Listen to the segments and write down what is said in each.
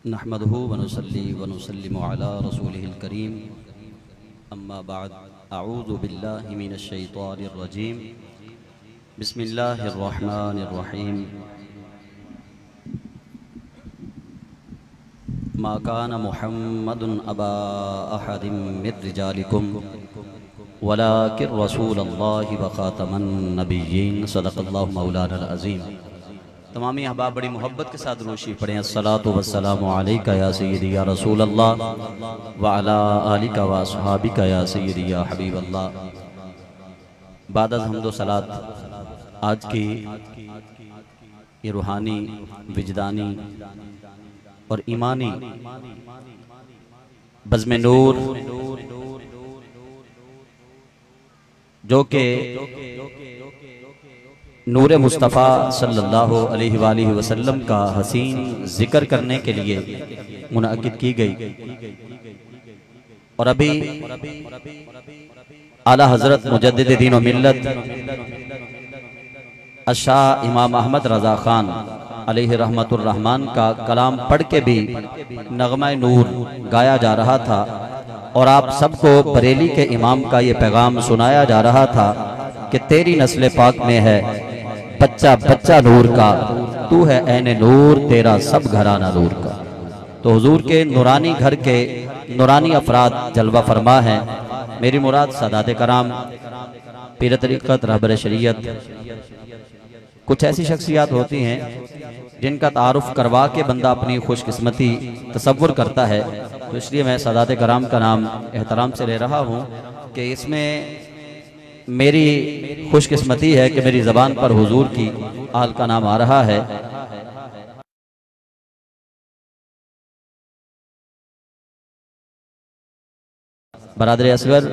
नहमदुहु व नुसल्ली व नुसल्लिमु अला रसूलिहिल करीम अम्मा बाद अऊज़ु बिल्लाहि मिनश शैतानिर रजीम बिस्मिल्लाहिर रहमानिर रहीम मा काना मुहम्मदुन अबा अहदिम मिर रिजालिकुम वलाकिन रसूलल्लाहि व खातमन नबिय्यीन सदक़ल्लाहु मौलाना अज़ीम। तमामी अहबाब बड़ी मोहब्बत के साथ रोशी पढ़ें। अस्सलातु वस्सलामु अलैका या सय्यदी या रसूल अल्लाह व अला आलिका व अस्हाबिका या सय्यदी या हबीब अल्लाह। बाद अज़ हम्दो सलात आज की ये रूहानी, विजदानी और ईमानी बज़्म नूर जो के नूर मुस्तफ़ा सल्लल्लाहु अलैहि वसल्लम का हसीन जिक्र करने के लिए मुनाकिद की गई और अभी आला हज़रत मुजद्दिद दीन व मिल्लत अशाह इमाम अहमद रज़ा ख़ान अलैहि रहमतुर रहमान का कलाम पढ़ के भी नग़मा नूर गाया जा रहा था और आप सबको बरेली के इमाम का ये पैगाम सुनाया जा रहा था कि तेरी नस्ल पाक में है बच्चा बच्चा नूर का, तू है ऐने नूर, तेरा सब घराना नूर का। तो हुजूर के नूरानी घर के नूरानी अफराद जलवा फरमा हैं। मेरी मुराद सादात कराम, पीर तरीक़त, रहबर शरीयत, कुछ ऐसी शख्सियात होती हैं जिनका तारुफ करवा के बंदा अपनी खुशकिस्मती तसव्वुर करता है। तो इसलिए मैं सादात कराम का नाम एहतराम से ले रहा हूँ कि इसमें मेरी खुशकिस्मती है कि मेरी ज़बान पर हुजूर की आल का नाम आ रहा है। बरादर असगर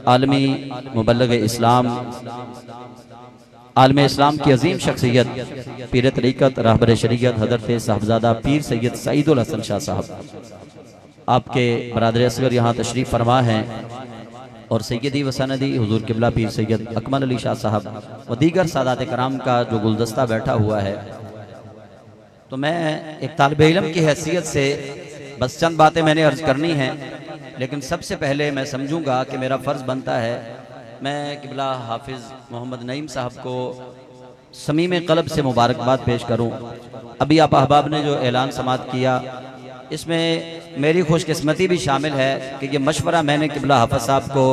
आलमी मुबल्लिग इस्लाम, आलम इस्लाम की अजीम शख्सियत पीर तरीक़त, रहबर शरीयत हज़रत साहबजादा पीर सैयद सईदुल हसन शाह साहब, आपके बरादर असगर यहाँ तशरीफ़ फरमा हैं और सैयदी व सनदी हुजूर किबला पीर सैयद अकमल अली शाह साहब व दीगर सादात कराम का जो गुलदस्ता बैठा हुआ है। तो मैं एक तालिब इल्म की हैसियत से बस चंद बातें मैंने अर्ज करनी हैं, लेकिन सबसे पहले मैं समझूंगा कि मेरा फ़र्ज़ बनता है मैं किबला हाफिज़ मोहम्मद नईम साहब को समीम क़ल्ब से मुबारकबाद पेश करूँ। अभी आप अहबाब ने जो ऐलान समात किया इसमें मेरी खुशकिस्मती भी शामिल है कि ये मशवरा मैंने किबला हाफिज़ साहब को,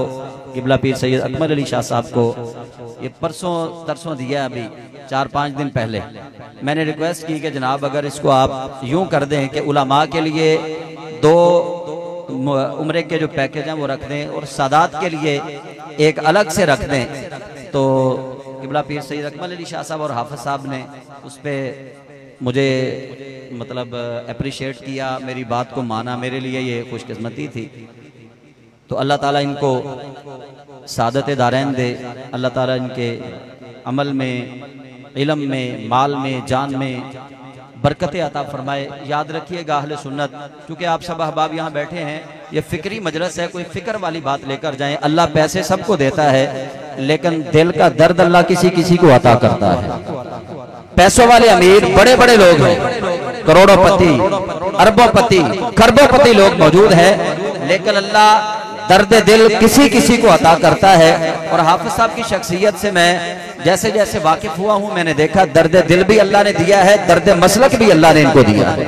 किबला पीर सैयद अकमल अली शाह साहब को ये परसों तरसों दिया। अभी 4-5 दिन पहले मैंने रिक्वेस्ट की कि जनाब अगर इसको आप यूँ कर दें कि उलमा के लिए 2 उम्रे के जो पैकेज हैं वो रख दें और सादात के लिए एक अलग से रख दें। तो किबला पीर सैयद अकमल अली शाह साहब और हाफिज़ साहब ने उस पर मुझे मतलब अप्रिशिएट किया, मेरी बात को माना, मेरे लिए ये खुशकिस्मती थी। तो अल्लाह ताला इनको सादत दारैन दे, अल्लाह ताला इनके अमल में, इल्म में, माल में, जान में बरकत अता फरमाए। याद रखिएगा अहले सुन्नत, क्योंकि आप सब अहबाब यहाँ बैठे हैं, ये फिक्री मजलिस है, कोई फिक्र वाली बात लेकर जाएं। अल्लाह पैसे सबको देता है लेकिन दिल का दर्द अल्लाह किसी किसी को अता करता है। पैसों वाले अमीर बड़े बड़े लोग हैं, करोड़ोंपति, अरबोंपति, खरबोंपति लोग मौजूद हैं, लेकिन अल्लाह दर्द दिल किसी किसी को अता करता है। और हाफिज साहब की शख्सियत से मैं जैसे जैसे वाकिफ हुआ हूं मैंने देखा दर्द दिल भी अल्लाह ने दिया है, दर्द मसलक भी अल्लाह ने इनको दिया है।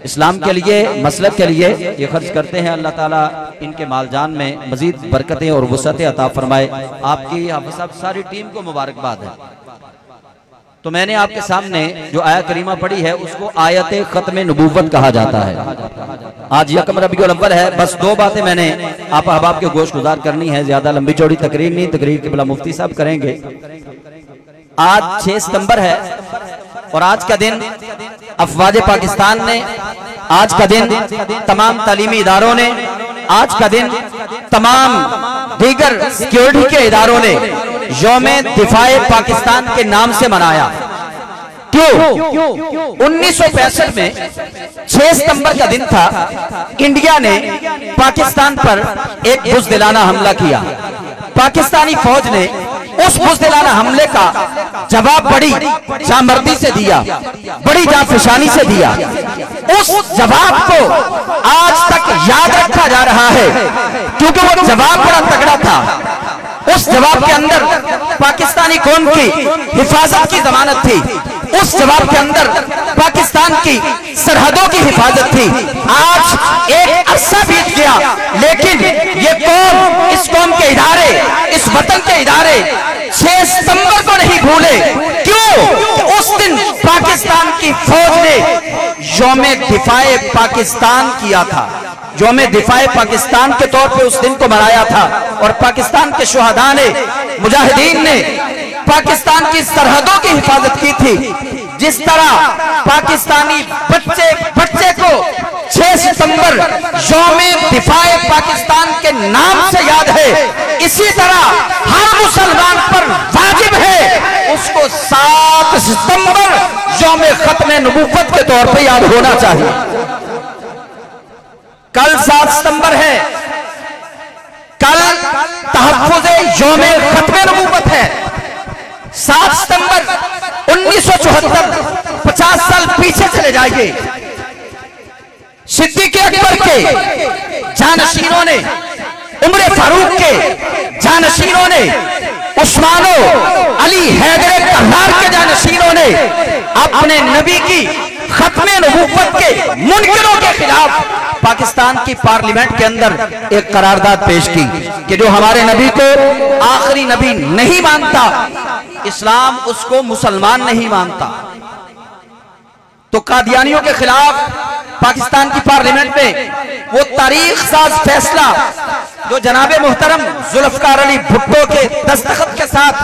इस्लाम के लिए, मसलक के लिए ये खर्च करते हैं। अल्लाह ताला इनके मालजान में मजीद बरकतें और वसअतें अता फरमाए। आपकी हाफिज साहब सारी टीम को मुबारकबाद है। तो मैंने आपके सामने जो आया करीमा पढ़ी है उसको आयत खत्म नबूवत कहा जाता है। आज यकम रबीउल अव्वल है, बस 2 बातें मैंने आप अहबाब के गोश गुजार करनी है, ज्यादा लंबी चौड़ी तकरीर नहीं, तकरीर किबला मुफ्ती साहब करेंगे। आज 6 सितंबर है और आज का दिन अफवाज पाकिस्तान ने, आज का दिन तमाम तालीमी इदारों ने, आज का दिन तमाम दीगर सिक्योरिटी के इदारों ने यौमे दिफाए पाकिस्तान के नाम से मनाया। क्यों? 1965 में 6 सितंबर का दिन था, इंडिया ने पाकिस्तान पर एक बुज़दिलाना हमला किया। पाकिस्तानी फौज ने उस बुज़दिलाना हमले का जवाब बड़ी जामर्दी से दिया, बड़ी जाफिशानी से दिया। उस जवाब को आज तक याद रखा जा रहा है, क्योंकि वो जवाब बड़ा तगड़ा था। उस जवाब के अंदर पाकिस्तानी कौम की हिफाजत की जमानत थी, उस जवाब के अंदर पाकिस्तान की सरहदों की हिफाजत थी। आज एक अरसा बीत गया, लेकिन ये कौम, इस कौम के इदारे, इस वतन के इदारे 6 सितंबर को नहीं भूले। क्यों? उस दिन पाकिस्तान की फौज ने यौमे दिफाए पाकिस्तान किया था, यौमे दिफाए पाकिस्तान के तौर पे उस दिन को मनाया था। और पाकिस्तान के शुहदा ने, मुजाहिदीन ने पाकिस्तान की सरहदों की हिफाजत की थी। जिस तरह पाकिस्तानी बच्चे बच्चे को 6 सितंबर यौमे दिफाए पाकिस्तान के नाम से याद है, इसी तरह हर मुसलमान पर वाजिब है उसको 7 सितंबर यौमे खत्मे नबूवत के तौर पे याद होना चाहिए। कल 7 सितंबर है, कल तहफ्फुज़े यौमे खत्मे नबूवत है। 7 सितंबर 1974, 50 साल पीछे चले जाएंगे। सिद्दीक़ अकबर के जानशीनों ने, उमर फारूक के जानशीनों ने, उस्मानो अली हैदर कर्रार के जानशीनों ने अपने नबी की खत्मे नबूवत के मुनकिरों के खिलाफ पाकिस्तान की पार्लियामेंट के अंदर एक करारदाद पेश की कि जो हमारे नबी को आखिरी नबी नहीं मानता, इस्लाम उसको मुसलमान नहीं मानता। तो कादियानियों के खिलाफ पाकिस्तान की पार्लियामेंट में वो तारीख साज फैसला जो जनाबे मोहतरम जुल्फकार अली भुट्टो के दस्तखत के साथ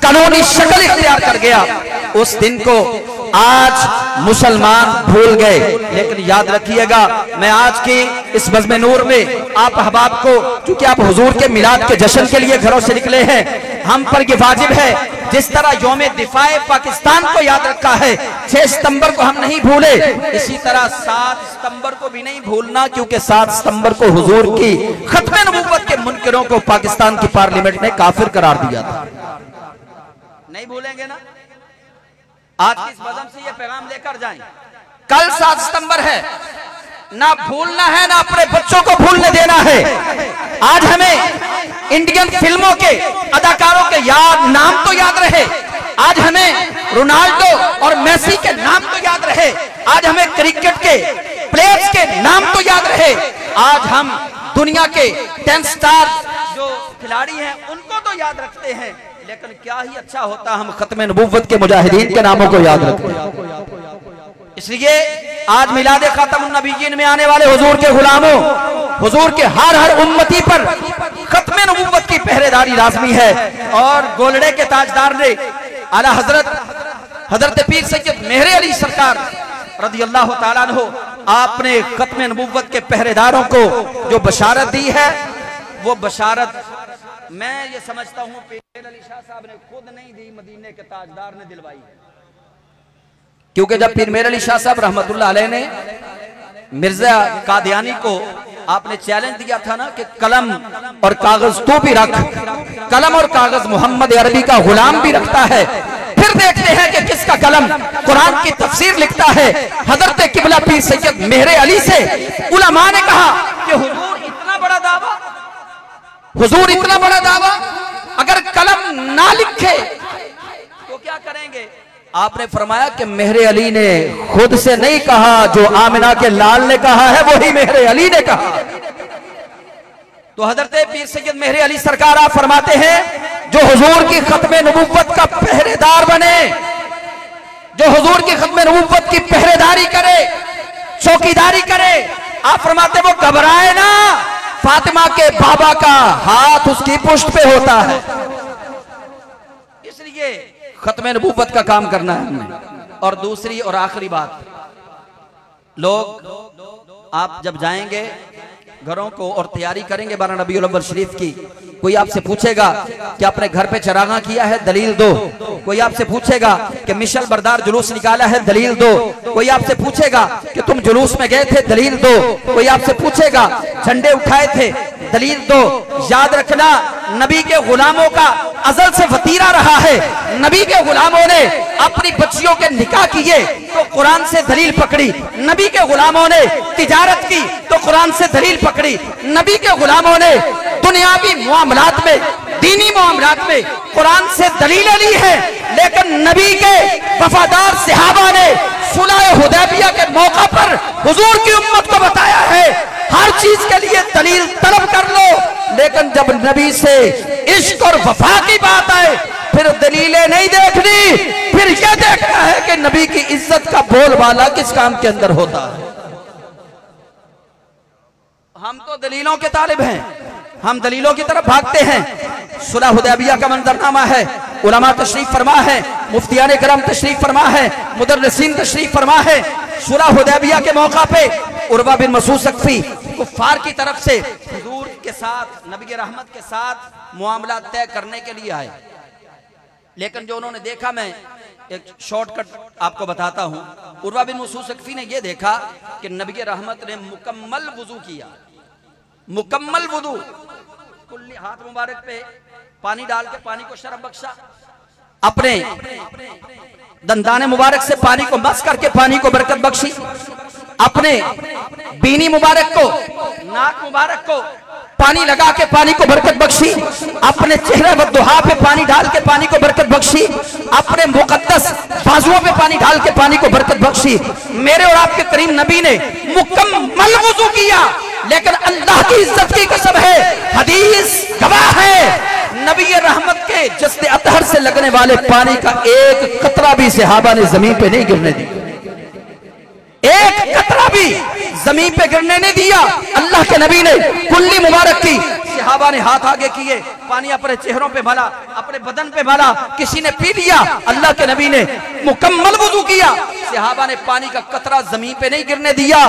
कानूनी शक्ल इख्तियार कर गया, उस दिन को आज मुसलमान भूल गए। लेकिन याद रखिएगा, मैं आज की इस बज़्म नूर में आप अहबाब को, क्योंकि आप हुजूर के मिलाद के जश्न के लिए घरों से निकले हैं, हम पर ये वाजिब है जिस तरह यौमे दिफाए पाकिस्तान को याद रखा है, 6 सितंबर को हम नहीं भूले, इसी तरह 7 सितंबर को भी नहीं भूलना, क्योंकि 7 सितंबर को हुजूर की खत्मे नबूवत के मुनकिरों को पाकिस्तान की पार्लियामेंट ने काफिर करार दिया था। नहीं भूलेंगे ना? आज की इस बज़म से ये पैगाम लेकर जाएं, कल 7 सितंबर है, ना भूलना है, ना अपने बच्चों को भूलने देना है। आज हमें इंडियन फिल्मों के अदाकारों के नाम तो याद रहे, आज हमें रोनाल्डो और मेसी के नाम तो याद रहे, आज हमें क्रिकेट के प्लेयर्स के नाम तो याद रहे, आज हम दुनिया के 10 स्टार जो खिलाड़ी हैं उनको तो याद रखते हैं, लेकिन क्या ही अच्छा होता हम खत्मे नबूवत के मुजाहिदीन के नामों को याद रखते। इसलिए आज मिलाद खातमुन नबीयीन में आने वाले हुजूर के गुलामों, हुजूर के हर उम्मती पर खत्मे नबूवत की पहरेदारी लाजमी है। और गोलड़े के ताजदार ने आला हजरत पीर सैयद मेहर अली सरकार रज़ियल्लाहु ताला अन्हु, आपने खत्मे नबूवत के पहरेदारों को जो बशारत दी है, वो बशारत मैं ये समझता हूँ पीर अली शाह साहब ने खुद नहीं दी, मदीने के ताजदार ने दिलवाई है। क्योंकि जब पीर मेहर अली शाह साहब रहमतुल्लाह अलैह ने मिर्जा कादियानी को आपने चैलेंज दिया था ना कि कलम और कागज तू भी रख, कलम और कागज मोहम्मद अरबी का गुलाम भी रखता है। फिर देखते हैं कि किसका कलम कुरान की तफसीर लिखता है। हजरत किबला पीर सैयद मेहर अली से उलमा ने कहा कि हुजूर इतना बड़ा दावा, हुजूर इतना बड़ा दावा, अगर कलम ना लिखे तो क्या करेंगे? आपने फरमाया कि मेहर अली ने खुद से नहीं कहा, जो आमिना के लाल ने कहा है वही मेहर अली ने कहा। तो हजरत पीर सैयद मेहर अली सरकार आप फरमाते हैं जो हुजूर की खत्मे नबूवत का पहरेदार बने, जो हुजूर की खत्मे नबूवत की पहरेदारी करे, चौकीदारी करे, आप फरमाते वो घबराए ना, फातिमा के बाबा का हाथ उसकी पुष्ट पे होता है। इसलिए खत्मे नबूवत का काम करना है हमने। और दूसरी और आखिरी बात, लोग आप जब जाएंगे घरों को और तैयारी करेंगे 12 रबीउल अव्वल शरीफ की, कोई आपसे पूछेगा कि आपने घर पे चरागा किया है, दलील दो। कोई आपसे पूछेगा कि मिशल बरदार जुलूस निकाला है, दलील दो। कोई आपसे पूछेगा कि तुम जुलूस में गए थे, दलील दो। कोई आपसे पूछेगा झंडे उठाए थे, दलील दो। याद रखना, नबी के गुलामों का अजल से वतीरा रहा है। नबी के गुलामों ने अपनी बच्चियों के निकाह किए तो कुरान से दलील पकड़ी। नबी के गुलामों ने तिजारत की तो कुरान से दलील पकड़ी। नबी के गुलामों ने दुनियावी मामलात में, दीनी मामलात में कुरान से दलीलें ली है। लेकिन नबी के वफादार सहाबा ने सुलह हुदैबिया के मौका पर हुजूर की उम्मत को बताया है, हर चीज के लिए दलील तलब कर लो, लेकिन जब नबी से इश्क और वफा की बात आए फिर दलीलें नहीं देखनी, फिर यह देखना है कि नबी की इज्जत का बोलबाला किस काम के अंदर होता है। हम तो दलीलों के तालिब हैं, हम दलीलों की तरफ भागते हैं। सुलह हुदैबिया का मंजरनामा है, उलमा तशरीफ फरमा है, मुफ्तियान करम तशरीफ फरमा है, मुदर्रिसीन तशरीफ फरमा है। सुलह हुदैबिया के मौका पे उर्वा बिन मसूद सकफी कुफ्फार की तरफ से हुजूर के साथ, नबी रहमत के साथ मुआमला तय करने के लिए आए। लेकिन जो उन्होंने देखा, मैं एक शॉर्टकट आपको बताता हूं। उर्वा बिन मसूद सकफी ने यह देखा कि नबी रहमत ने मुकम्मल वुजू किया, मुकम्मल वुजू, कुल्ली हाथ मुबारक पे पानी डाल के पानी को शरब बख्शा, अपने दंदाने मुबारक से पानी को मस करके पानी को बरकत बख्शी, अपने बीनी मुबारक को, नाक मुबारक को पानी लगा के पानी को बरकत बख्शी, अपने चेहरे व दुहा पे पानी डाल के पानी को बरकत बख्शी, अपने मुकद्दस बाजुओं पे पानी डाल के पानी को बरकत बख्शी। मेरे और आपके करीम नबी ने मुकम्मल वुजू किया। लेकिन अल्लाह की इज्जत की कसम है, हदीस गवाह है, नबी रहमत के जस्ते अतहर से लगने वाले पानी का एक कतरा भी सहाबा ने जमीन पे नहीं गिरने दिया, एक कतरा भी जमीन पे गिरने नहीं दिया। अल्लाह के नबी ने कुल्ली मुबारक की, सहाबा ने हाथ आगे किए, पानी अपने चेहरों पे भला, अपने बदन पे भला, किसी ने पी लिया। अल्लाह के नबी ने मुकम्मल वुजू किया, सहाबा ने पानी का कतरा जमीन पे नहीं गिरने दिया।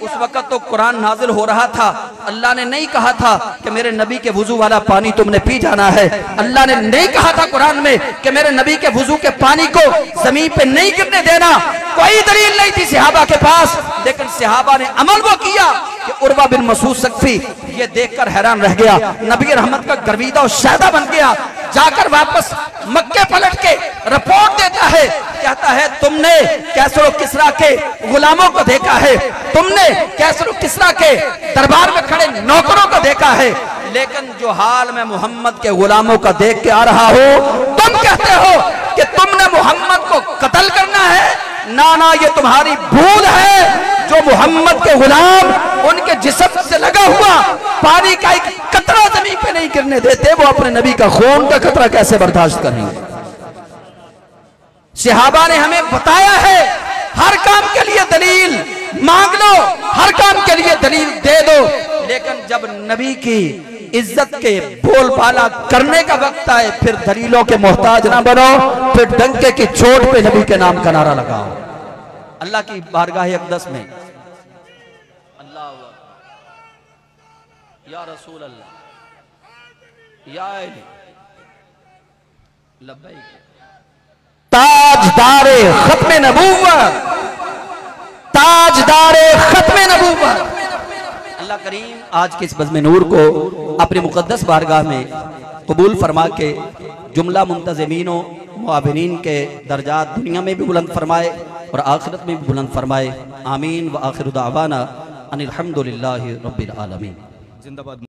उस वक्त तो कुरान नाजिल हो रहा था। अल्लाह ने नहीं कहा था कि मेरे नबी के वुजू वाला पानी तुमने पी जाना है। अल्लाह ने नहीं कहा था कुरान में कि मेरे नबी के वुजू के पानी को जमीन पे नहीं गिरने देना। कोई दलील नहीं थी सहाबा के पास, लेकिन सहाबा ने अमल वो किया कि उर्वा बिन मसूद सकफी ये देखकर हैरान रह गया, नबी रहमत का गर्विदा और शायदा बन गया। जाकर वापस मक्के पलट के रिपोर्ट देता है, कहता है तुमने कैसर किसरा के गुलामों को देखा है, तुमने कैसर किसरा के दरबार में खड़े नौकरों को देखा है, लेकिन जो हाल में मोहम्मद के गुलामों का देख के आ रहा हो, तुम कहते हो कि तुमने मोहम्मद को कत्ल करना है। ना ना, ये तुम्हारी भूल है। जो मोहम्मद के गुलाम उनके जिस्म से लगा हुआ पानी का एक कतरा जमीन पे नहीं गिरने देते, वो अपने नबी का खून का कतरा कैसे बर्दाश्त करेंगे। सहाबा ने हमें बताया है, हर काम के लिए दलील मांग लो, हर काम के लिए दलील दे दो, लेकिन जब नबी की इज्जत के बोलबाला करने का वक्त आए फिर दलीलों के मोहताज ना बनो, फिर डंके की चोट पे नबी के नाम का नारा लगाओ। अल्लाह की बारगाह अक़दस में अल्लाह या रसूल अल्लाह या लब्बैक ताजदारे खत्मे नबूवत, ताजदारे खत्मे नबूवत। अल्लाह करीम आज के इस बज़्म नूर को अपनी मुक़द्दस बारगाह में कबूल फरमा के जुमला मुंतज़िमीनों मुआविनीन के दर्जात दुनिया में भी बुलंद फरमाए और आखिरत में भी बुलंद फरमाए। आमीन व आखिर दावाना अनिल हम्दुलिल्लाहि रब्बिल आलमीन। जिंदाबाद।